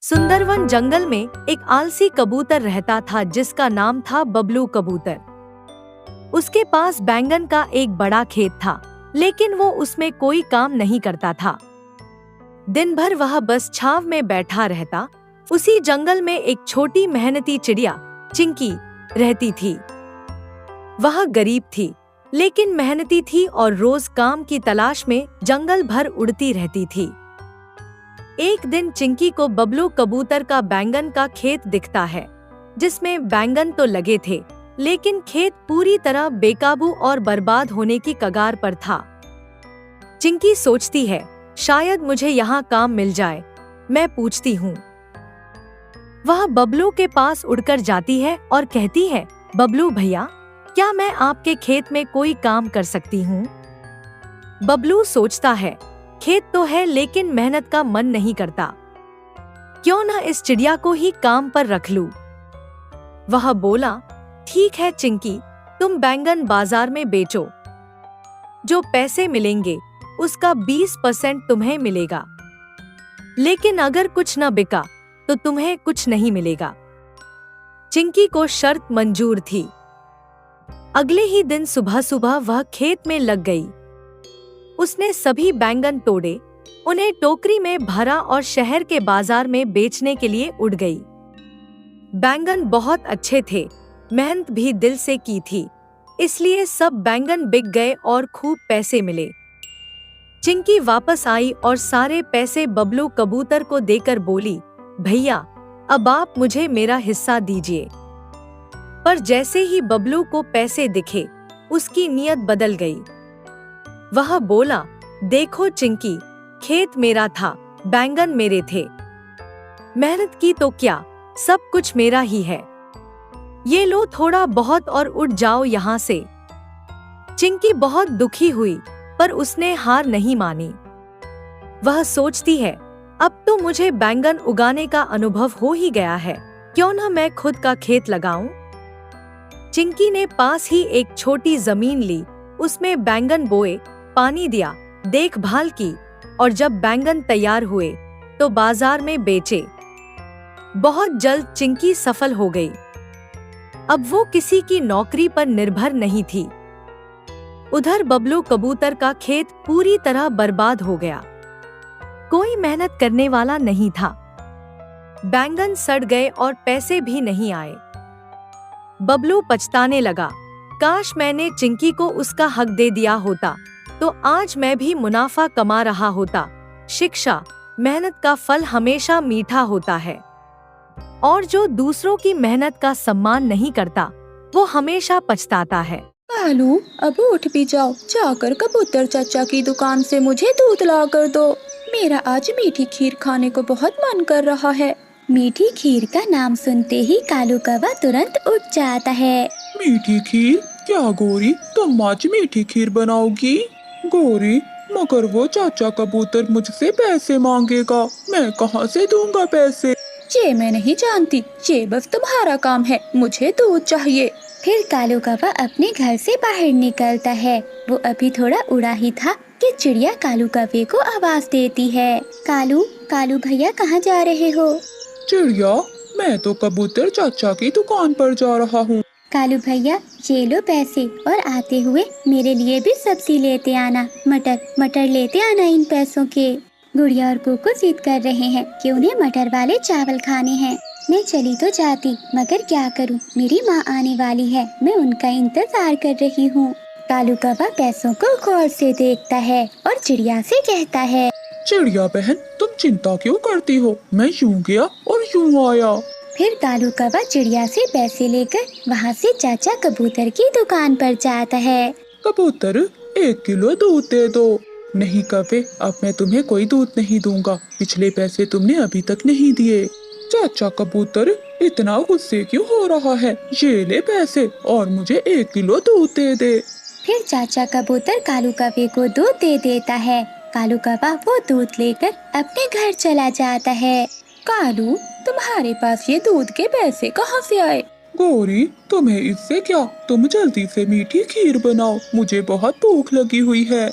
सुंदरवन जंगल में एक आलसी कबूतर रहता था जिसका नाम था बबलू कबूतर। उसके पास बैंगन का एक बड़ा खेत था, लेकिन वो उसमें कोई काम नहीं करता था। दिन भर वह बस छांव में बैठा रहता। उसी जंगल में एक छोटी मेहनती चिड़िया चिंकी रहती थी। वह गरीब थी, लेकिन मेहनती थी और रोज काम की तलाश में जंगल भर उड़ती रहती थी। एक दिन चिंकी को बबलू कबूतर का बैंगन का खेत दिखता है, जिसमें बैंगन तो लगे थे, लेकिन खेत पूरी तरह बेकाबू और बर्बाद होने की कगार पर था। चिंकी सोचती है, शायद मुझे यहाँ काम मिल जाए। मैं पूछती हूँ। वह बबलू के पास उड़कर जाती है और कहती है, बबलू भैया, क्या मैं आपके खेत में कोई काम कर सकती हूँ? बबलू सोचता है, खेत तो है लेकिन मेहनत का मन नहीं करता। क्यों न इस चिड़िया को ही काम पर रख लूं? वह बोला, ठीक है चिंकी, तुम बैंगन बाजार में बेचो। जो पैसे मिलेंगे उसका 20% तुम्हें मिलेगा, लेकिन अगर कुछ न बिका तो तुम्हें कुछ नहीं मिलेगा। चिंकी को शर्त मंजूर थी। अगले ही दिन सुबह सुबह वह खेत में लग गई। उसने सभी बैंगन तोड़े, उन्हें टोकरी में भरा और शहर के बाजार में बेचने के लिए उड़ गई। बैंगन बहुत अच्छे थे, मेहनत भी दिल से की थी, इसलिए सब बैंगन बिक गए और खूब पैसे मिले। चिंकी वापस आई और सारे पैसे बबलू कबूतर को देकर बोली, भैया, अब आप मुझे मेरा हिस्सा दीजिए। पर जैसे ही बबलू को पैसे दिखे, उसकी नीयत बदल गई। वह बोला, देखो चिंकी, खेत मेरा था, बैंगन मेरे थे, मेहनत की तो क्या, सब कुछ मेरा ही है। ये लो थोड़ा बहुत और उठ जाओ यहाँ से। चिंकी बहुत दुखी हुई, पर उसने हार नहीं मानी। वह सोचती है, अब तो मुझे बैंगन उगाने का अनुभव हो ही गया है, क्यों न मैं खुद का खेत लगाऊं? चिंकी ने पास ही एक छोटी जमीन ली, उसमें बैंगन बोए, पानी दिया, देखभाल की, और जब बैंगन तैयार हुए तो बाजार में बेचे। बहुत जल्द चिंकी सफल हो गई। अब वो किसी की नौकरी पर निर्भर नहीं थी। उधर बबलू कबूतर का खेत पूरी तरह बर्बाद हो गया। कोई मेहनत करने वाला नहीं था। बैंगन सड़ गए और पैसे भी नहीं आए। बबलू पछताने लगा, काश मैंने चिंकी को उसका हक दे दिया होता, तो आज मैं भी मुनाफा कमा रहा होता। शिक्षा, मेहनत का फल हमेशा मीठा होता है, और जो दूसरों की मेहनत का सम्मान नहीं करता, वो हमेशा पछताता है। कालू, अब उठ भी जाओ, जाकर कबूतर चाचा की दुकान से मुझे दूध ला कर दो। मेरा आज मीठी खीर खाने को बहुत मन कर रहा है। मीठी खीर का नाम सुनते ही कालू कौवा तुरंत उठ जाता है। मीठी खीर? क्या गौरी, तुम आज मीठी खीर बनाओगी? गौरी, मगर वो चाचा कबूतर मुझसे पैसे मांगेगा, मैं कहाँ से दूंगा पैसे? ये मैं नहीं जानती, ये बस तुम्हारा काम है, मुझे दूध चाहिए। फिर कालू कौवा अपने घर से बाहर निकलता है। वो अभी थोड़ा उड़ा ही था कि चिड़िया कालू कौवे को आवाज देती है, कालू, कालू भैया कहाँ जा रहे हो? चिड़िया, मैं तो कबूतर चाचा की दुकान पर जा रहा हूँ। कालू भैया, ये लो पैसे, और आते हुए मेरे लिए भी सब्जी लेते आना, मटर लेते आना इन पैसों के। गुड़िया और कुकू जिद कर रहे हैं कि उन्हें मटर वाले चावल खाने हैं। मैं चली तो जाती, मगर क्या करूं, मेरी माँ आने वाली है, मैं उनका इंतजार कर रही हूँ। कालू कौवा पैसों को गौर से देखता है और चिड़िया से कहता है, चिड़िया बहन, तुम चिंता क्यों करती हो? मैं यूं गया और यूं आया। फिर कालू कौवा चिड़िया से पैसे लेकर वहाँ से चाचा कबूतर की दुकान पर जाता है। कबूतर, 1 किलो दूध दे दो। नहीं कौवे, अब मैं तुम्हें कोई दूध नहीं दूंगा, पिछले पैसे तुमने अभी तक नहीं दिए। चाचा कबूतर इतना गुस्से क्यों हो रहा है? ये ले पैसे और मुझे 1 किलो दूध दे दे। फिर चाचा कबूतर कालू कौवे को दूध दे देता है। कालू कौवा वो दूध लेकर अपने घर चला जाता है। कालू, तुम्हारे पास ये दूध के पैसे कहाँ से आए? गौरी, तुम्हें इससे क्या, तुम जल्दी से मीठी खीर बनाओ, मुझे बहुत भूख लगी हुई है।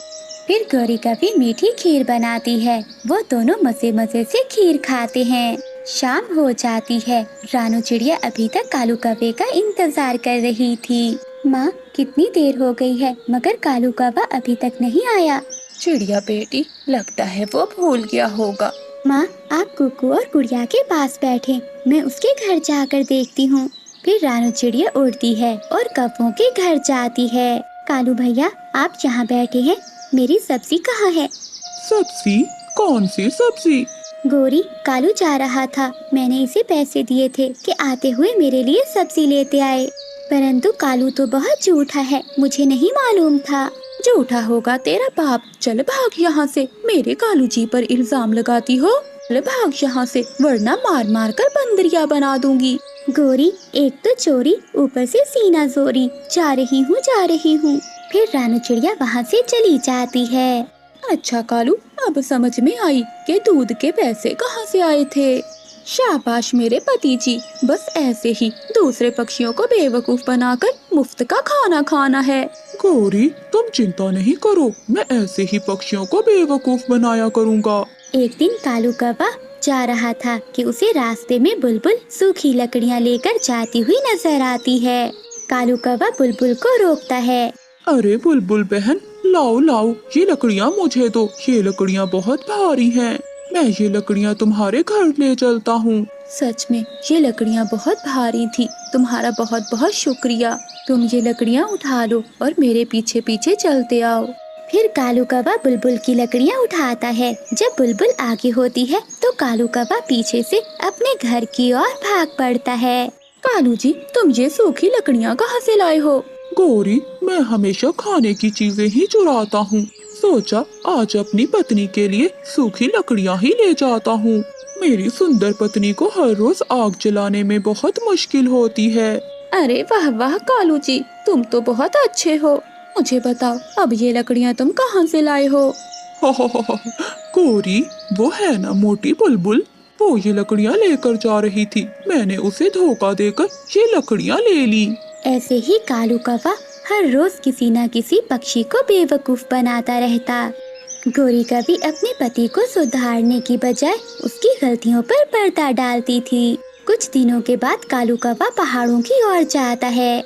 फिर गौरी कभी मीठी खीर बनाती है। वो दोनों मजे मजे से खीर खाते हैं। शाम हो जाती है। रानू चिड़िया अभी तक कालू कौवे का इंतजार कर रही थी। माँ, कितनी देर हो गई है मगर कालू कौवा अभी तक नहीं आया। चिड़िया बेटी, लगता है वो भूल गया होगा। माँ, आप कुकू और गुड़िया के पास बैठे, मैं उसके घर जाकर देखती हूँ। फिर रानू चिड़िया उड़ती है और कौवों के घर जाती है। कालू भैया, आप यहाँ बैठे हैं, मेरी सब्जी कहाँ है? सब्जी? कौन सी सब्जी? गोरी, कालू जा रहा था, मैंने इसे पैसे दिए थे कि आते हुए मेरे लिए सब्जी लेते आए, परंतु कालू तो बहुत झूठा है, मुझे नहीं मालूम था। झूठा होगा तेरा बाप। चल भाग यहाँ से, मेरे कालू जी पर इल्जाम लगाती हो। चल भाग यहाँ से, वरना मार मार कर बंदरिया बना दूंगी। गोरी, एक तो चोरी, ऊपर से सीना जोरी, जा रही हूँ। फिर रानू चिड़िया वहाँ से चली जाती है। अच्छा कालू, अब समझ में आई कि दूध के पैसे कहाँ से आए थे। शाबाश मेरे पति जी, बस ऐसे ही दूसरे पक्षियों को बेवकूफ बनाकर मुफ्त का खाना खाना है। गौरी, तुम चिंता नहीं करो, मैं ऐसे ही पक्षियों को बेवकूफ बनाया करूँगा। एक दिन कालू कौवा जा रहा था कि उसे रास्ते में बुलबुल सूखी लकड़ियाँ लेकर जाती हुई नजर आती है। कालू कौवा बुलबुल को रोकता है। अरे बुलबुल बहन, लाओ लाओ, ये लकड़ियाँ मुझे दो, ये लकड़ियाँ बहुत भारी हैं। मैं ये लकड़ियाँ तुम्हारे घर ले चलता हूँ। सच में ये लकड़ियाँ बहुत भारी थी, तुम्हारा बहुत बहुत शुक्रिया। तुम ये लकड़ियाँ उठा लो और मेरे पीछे पीछे चलते आओ। फिर कालू कौवा बुलबुल की लकड़ियाँ उठाता है। जब बुलबुल आगे होती है तो कालू कौवा पीछे से अपने घर की ओर भाग पड़ता है। कालू जी, तुम ये सूखी लकड़ियाँ कहाँ से लाए हो? गौरी, मैं हमेशा खाने की चीजें ही चुराता हूँ, सोचा आज अपनी पत्नी के लिए सूखी लकड़ियाँ ही ले जाता हूँ। मेरी सुंदर पत्नी को हर रोज आग जलाने में बहुत मुश्किल होती है। अरे वाह वाह कालू जी, तुम तो बहुत अच्छे हो। मुझे बताओ, अब ये लकड़ियाँ तुम कहाँ से लाए हो? गौरी, वो है ना मोटी बुलबुल, वो ये लकड़ियाँ लेकर जा रही थी, मैंने उसे धोखा देकर ये लकड़ियाँ ले ली। ऐसे ही कालू कौवा हर रोज किसी न किसी पक्षी को बेवकूफ बनाता रहता। गोरी कभी अपने पति को सुधारने की बजाय उसकी गलतियों पर पर्दा डालती थी। कुछ दिनों के बाद कालू कौवा पहाड़ों की ओर जाता है।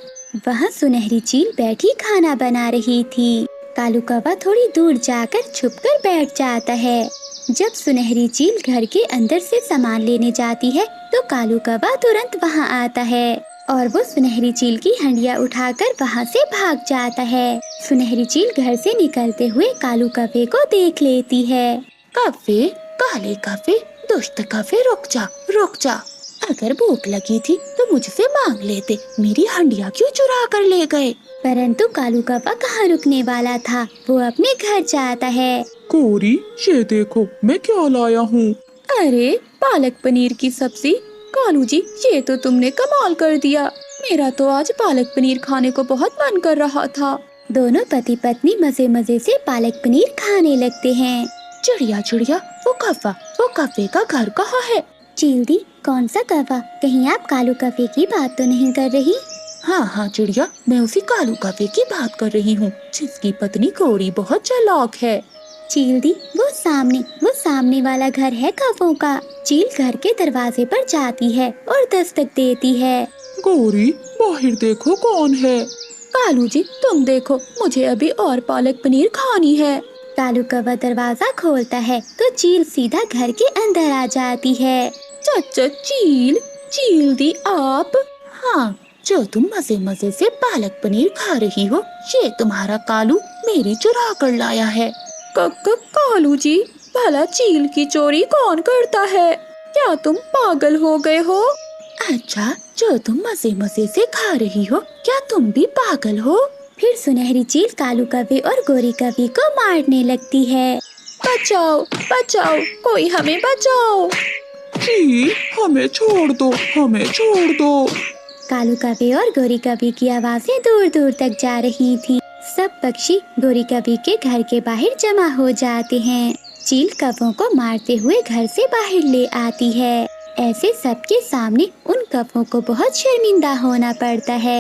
वहाँ सुनहरी चील बैठी खाना बना रही थी। कालू कौवा थोड़ी दूर जाकर छुपकर बैठ जाता है। जब सुनहरी चील घर के अंदर से सामान लेने जाती है तो कालू कौवा तुरंत वहाँ आता है और वो सुनहरी चील की हंडिया उठाकर वहाँ से भाग जाता है। सुनहरी चील घर से निकलते हुए कालू कौवे को देख लेती है। कौवे, काले कौवे, दुष्ट कौवे, रुक जा। अगर भूख लगी थी तो मुझसे मांग लेते, मेरी हंडिया क्यों चुरा कर ले गए? परंतु कालू कौवा कहाँ रुकने वाला था, वो अपने घर जाता है। गौरी, ये देखो मैं क्या लाया हूँ। अरे पालक पनीर की सब्जी। कालू जी, ये तो तुमने कमाल कर दिया। मेरा तो आज पालक पनीर खाने को बहुत मन कर रहा था। दोनों पति पत्नी मजे मजे से पालक पनीर खाने लगते हैं। चिड़िया चिड़िया, वो कौवे का घर कहाँ है? चील दी, कौन सा कौवा? कहीं आप कालू कौवे की बात तो नहीं कर रही? हाँ चिड़िया, मैं उसी कालू कौवे की बात कर रही हूँ, जिसकी पत्नी गौरी बहुत चालाक है। चील दी, वो सामने वाला घर है कौवों का। चील घर के दरवाजे पर जाती है और दस्तक देती है। गौरी, बाहर देखो कौन है। कालू जी, तुम देखो, मुझे अभी और पालक पनीर खानी है। कालू कौवा दरवाजा खोलता है तो चील सीधा घर के अंदर आ जाती है। चाचा चील दी आप? हाँ, जो तुम मजे मजे से पालक पनीर खा रही हो, ये तुम्हारा कालू मेरी चुरा कर लाया है। कालू जी, भला चील की चोरी कौन करता है? क्या तुम पागल हो गए हो? अच्छा, जो तुम मजे मजे से खा रही हो, क्या तुम भी पागल हो? फिर सुनहरी चील कालू कौवे और गोरी कौवे को मारने लगती है। बचाओ, कोई हमें बचाओ। जी, हमें छोड़ दो। कालू कौवे और गोरी कौवे की आवाजें दूर दूर तक जा रही थी। सब पक्षी गोरी कौवे के घर के बाहर जमा हो जाते हैं। चील कौवों को मारते हुए घर से बाहर ले आती है। ऐसे सबके सामने उन कौवों को बहुत शर्मिंदा होना पड़ता है।